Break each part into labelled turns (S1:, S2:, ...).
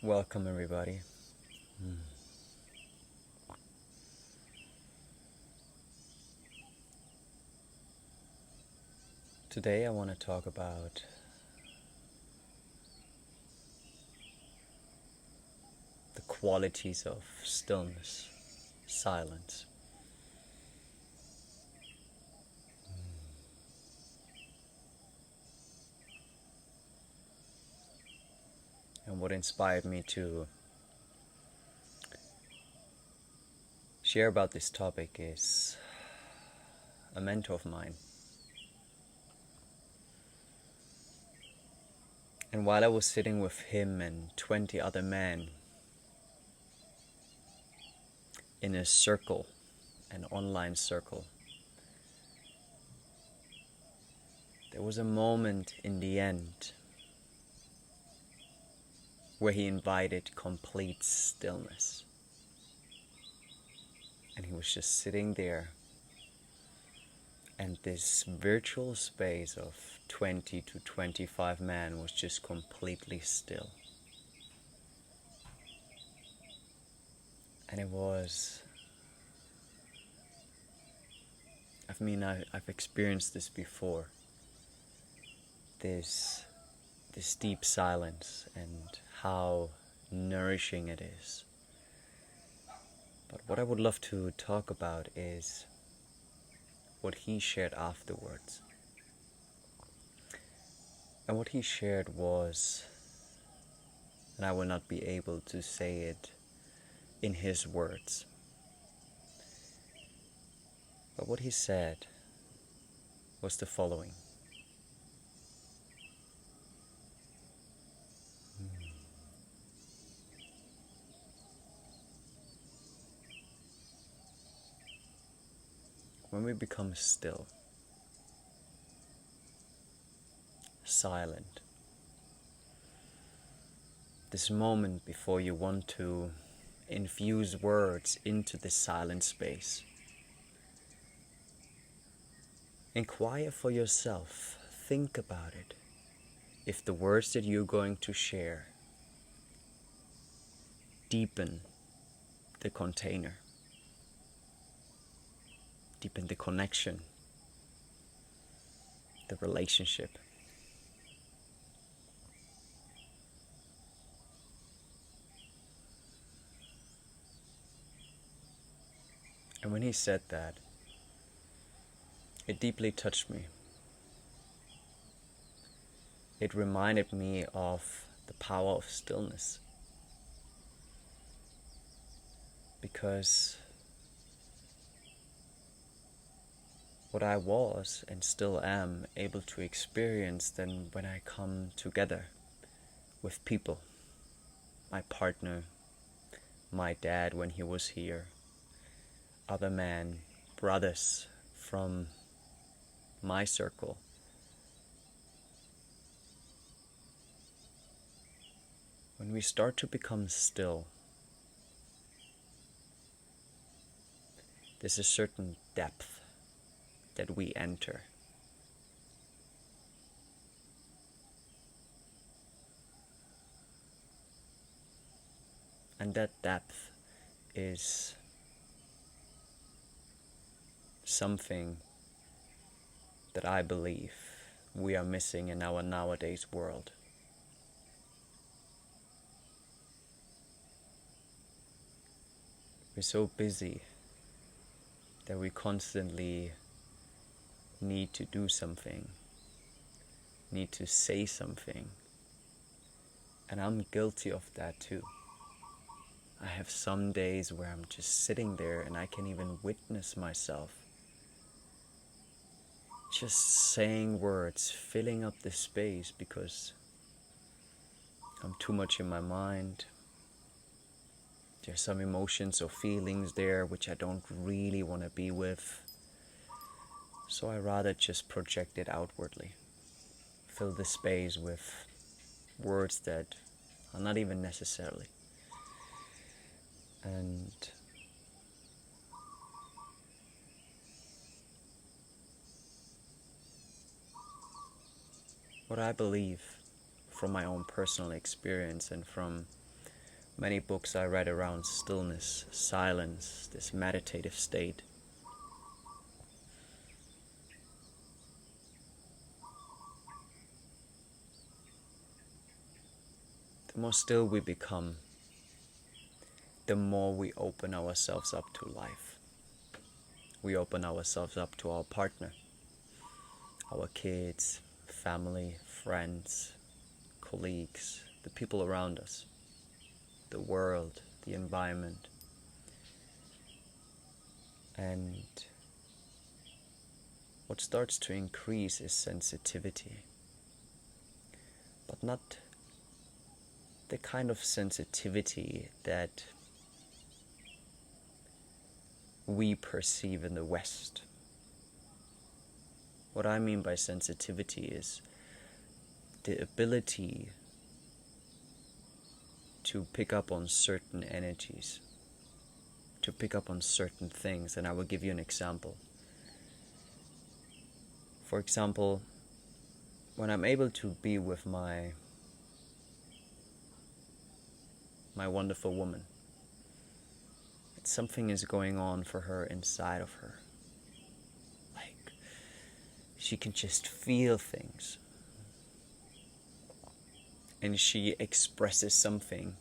S1: Welcome, everybody. Today, I want to talk about the qualities of stillness, silence. And what inspired me to share about this topic is a mentor of mine. And while I was sitting with him and 20 other men in a circle, an online circle, there was a moment in the end where he invited complete stillness. And he was just sitting there, and this virtual space of 20 to 25 men was just completely still. And it was, I've experienced this before, this deep silence and how nourishing it is. But what I would love to talk about is what he shared afterwards. And what he shared was, and I will not be able to say it in his words, but what he said was the following. When we become still, silent, this moment before you want to infuse words into this silent space, inquire for yourself, think about it. If the words that you're going to share deepen the container, deepen the connection, the relationship. And when he said that, it deeply touched me. It reminded me of the power of stillness. Because what I was and still am able to experience then when I come together with people, my partner, my dad when he was here, other men, brothers from my circle, when we start to become still, there's a certain depth that we enter. And that depth is something that I believe we are missing in our nowadays world. We're so busy that we constantly need to do something, need to say something. And I'm guilty of that too. I have some days where I'm just sitting there and I can even witness myself just saying words, filling up the space because I'm too much in my mind. There's some emotions or feelings there which I don't really want to be with. So I rather just project it outwardly. Fill the space with words that are not even necessarily. And what I believe from my own personal experience and from many books I read around stillness, silence, this meditative state. The more still we become, the more we open ourselves up to life. We open ourselves up to our partner, our kids, family, friends, colleagues, the people around us, the world, the environment. And what starts to increase is sensitivity, but not the kind of sensitivity that we perceive in the West. What I mean by sensitivity is the ability to pick up on certain energies, to pick up on certain things. And I will give you an example. For example, when I'm able to be with my wonderful woman, something is going on for her inside of her. Like, she can just feel things. And she expresses something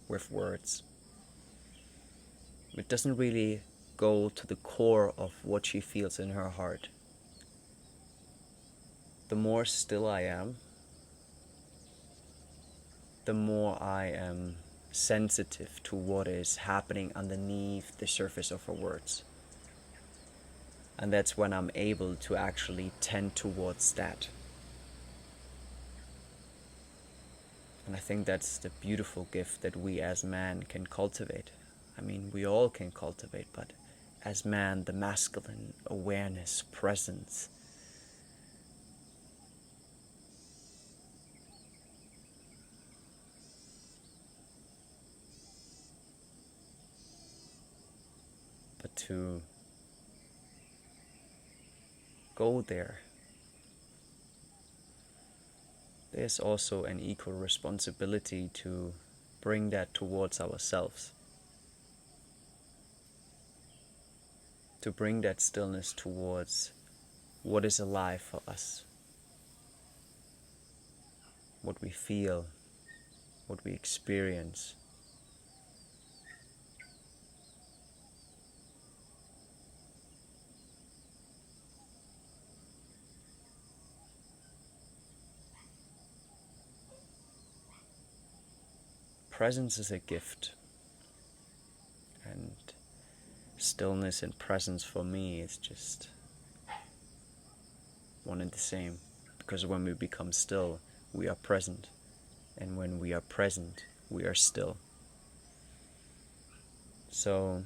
S1: with words. It doesn't really go to the core of what she feels in her heart. The more still I am, the more I am sensitive to what is happening underneath the surface of her words. And that's when I'm able to actually tend towards that. And I think that's the beautiful gift that we as men can cultivate. I mean, we all can cultivate, but as man, the masculine awareness, presence, but to go there, there's also an equal responsibility to bring that towards ourselves, to bring that stillness towards what is alive for us, what we feel, what we experience. Presence is a gift, and stillness and presence for me is just one and the same, because when we become still, we are present, and when we are present, we are still. So